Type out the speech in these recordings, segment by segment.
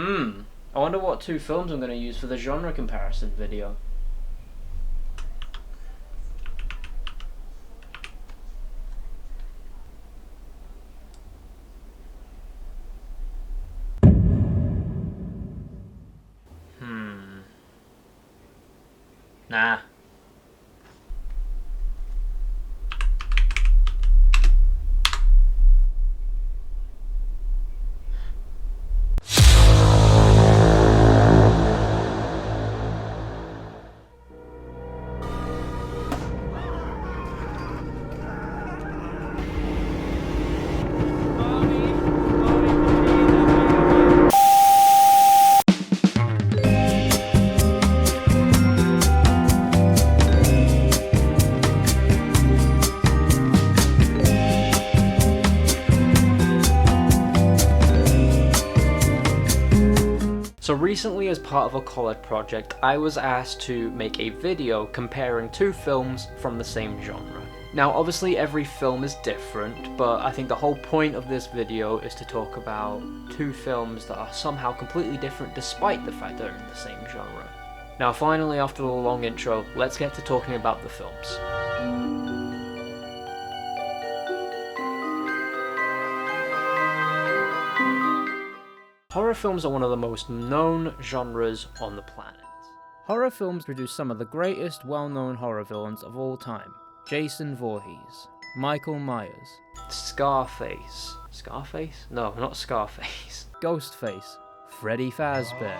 I wonder what two films I'm going to use for the genre comparison video. Nah. So recently, as part of a college project, I was asked to make a video comparing two films from the same genre. Now obviously every film is different, but I think the whole point of this video is to talk about two films that are somehow completely different despite the fact they're in the same genre. Now finally, after the long intro, let's get to talking about the films. Horror films are one of the most known genres on the planet. Horror films produce some of the greatest well-known horror villains of all time. Jason Voorhees, Michael Myers, Scarface. Scarface? No, not Scarface. Ghostface, Freddy Fazbear,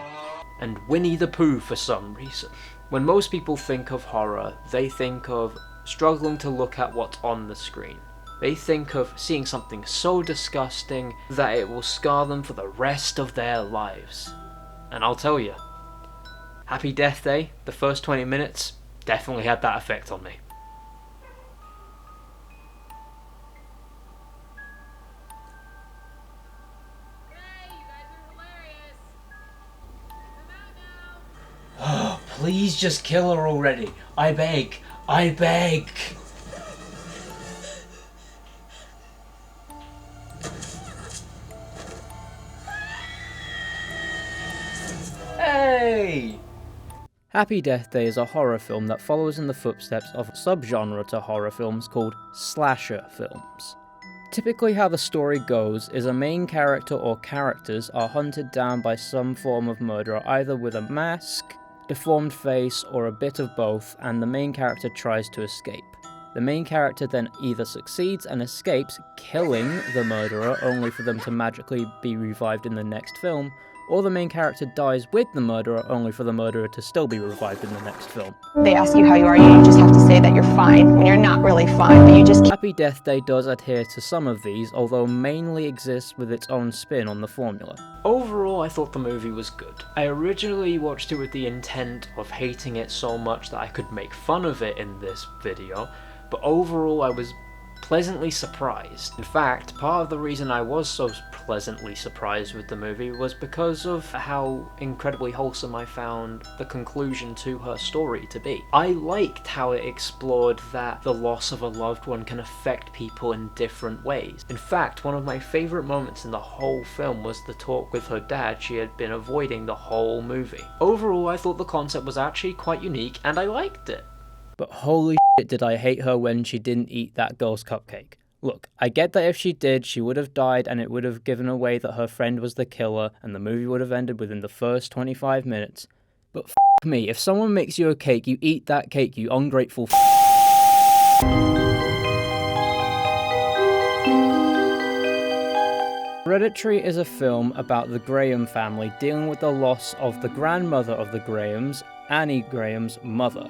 and Winnie the Pooh for some reason. When most people think of horror, they think of struggling to look at what's on the screen. They think of seeing something so disgusting that it will scar them for the rest of their lives. And I'll tell you, Happy Death Day, the first 20 minutes, definitely had that effect on me. Hey, you guys are hilarious. Come out now. Oh, please just kill her already. I beg. I beg. Hey! Happy Death Day is a horror film that follows in the footsteps of a subgenre to horror films called slasher films. Typically how the story goes is a main character or characters are hunted down by some form of murderer, either with a mask, deformed face, or a bit of both, and the main character tries to escape. The main character then either succeeds and escapes, killing the murderer only for them to magically be revived in the next film, or the main character dies with the murderer only for the murderer to still be revived in the next film. They ask you how you are, you just have to say that you're fine when you're not really fine, but you just Happy Death Day does adhere to some of these, although mainly exists with its own spin on the formula. Overall, I thought the movie was good. I originally watched it with the intent of hating it so much that I could make fun of it in this video, but overall I was pleasantly surprised. In fact, part of the reason I was so pleasantly surprised with the movie was because of how incredibly wholesome I found the conclusion to her story to be. I liked how it explored that the loss of a loved one can affect people in different ways. In fact, one of my favourite moments in the whole film was the talk with her dad she had been avoiding the whole movie. Overall, I thought the concept was actually quite unique and I liked it. But holy shit did I hate her when she didn't eat that girl's cupcake. Look, I get that if she did, she would have died and it would have given away that her friend was the killer and the movie would have ended within the first 25 minutes. But f*** me, if someone makes you a cake, you eat that cake, you ungrateful Hereditary is a film about the Graham family dealing with the loss of the grandmother of the Grahams, Annie Graham's mother.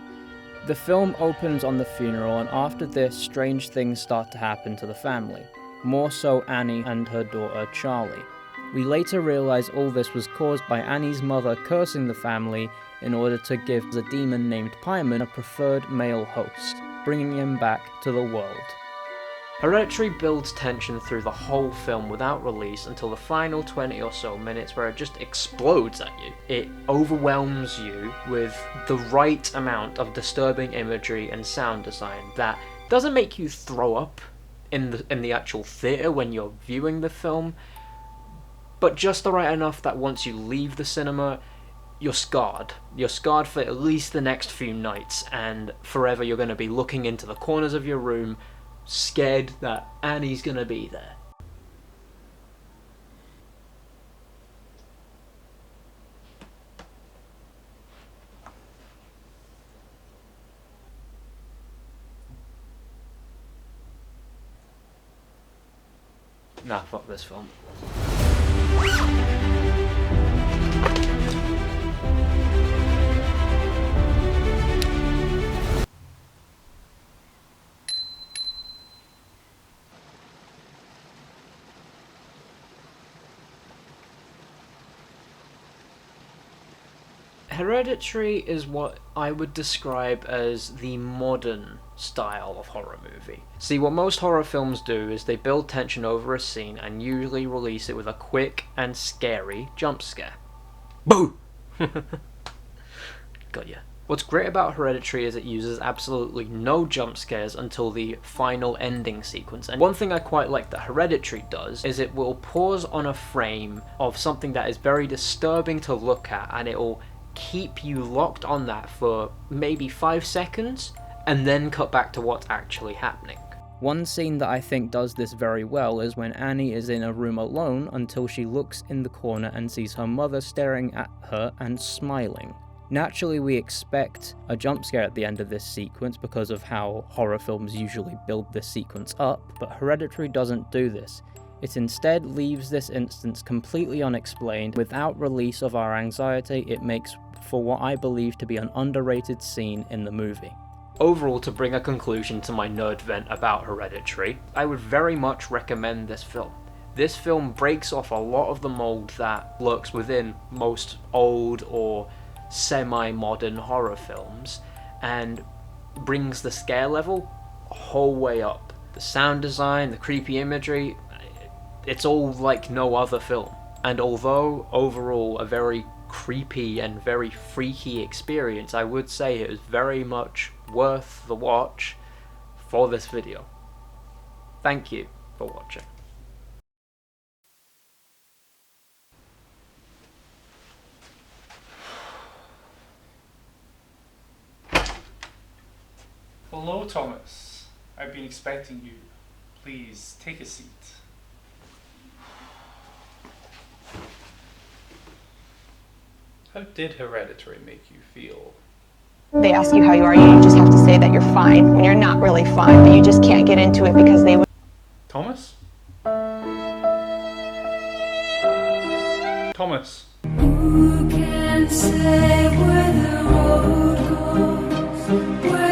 The film opens on the funeral, and after this, strange things start to happen to the family, more so Annie and her daughter Charlie. We later realize all this was caused by Annie's mother cursing the family in order to give the demon named Pyman a preferred male host, bringing him back to the world. Hereditary builds tension through the whole film without release until the final 20 or so minutes where it just explodes at you. It overwhelms you with the right amount of disturbing imagery and sound design that doesn't make you throw up in the actual theatre when you're viewing the film, but just the right enough that once you leave the cinema, you're scarred. You're scarred for at least the next few nights, and forever you're going to be looking into the corners of your room, scared that Annie's going to be there. Nah, fuck this film. Hereditary is what I would describe as the modern style of horror movie. See, what most horror films do is they build tension over a scene and usually release it with a quick and scary jump scare. Boo! Got ya. What's great about Hereditary is it uses absolutely no jump scares until the final ending sequence. And one thing I quite like that Hereditary does is it will pause on a frame of something that is very disturbing to look at, and it will keep you locked on that for maybe 5 seconds and then cut back to what's actually happening. One scene that I think does this very well is when Annie is in a room alone until she looks in the corner and sees her mother staring at her and smiling. Naturally, we expect a jump scare at the end of this sequence because of how horror films usually build this sequence up, but Hereditary doesn't do this. It instead leaves this instance completely unexplained. Without release of our anxiety, it makes for what I believe to be an underrated scene in the movie. Overall, to bring a conclusion to my nerd vent about Hereditary, I would very much recommend this film. This film breaks off a lot of the mold that lurks within most old or semi-modern horror films and brings the scare level a whole way up. The sound design, the creepy imagery, it's all like no other film. And although overall a very creepy and very freaky experience, I would say it is very much worth the watch for this video. Thank you for watching. Hello, Thomas. I've been expecting you. Please take a seat. How did Hereditary make you feel? They ask you how you are, you just have to say that you're fine when you're not really fine, but you just can't get into it because they would. Thomas? Thomas? Who can say where the road goes? Where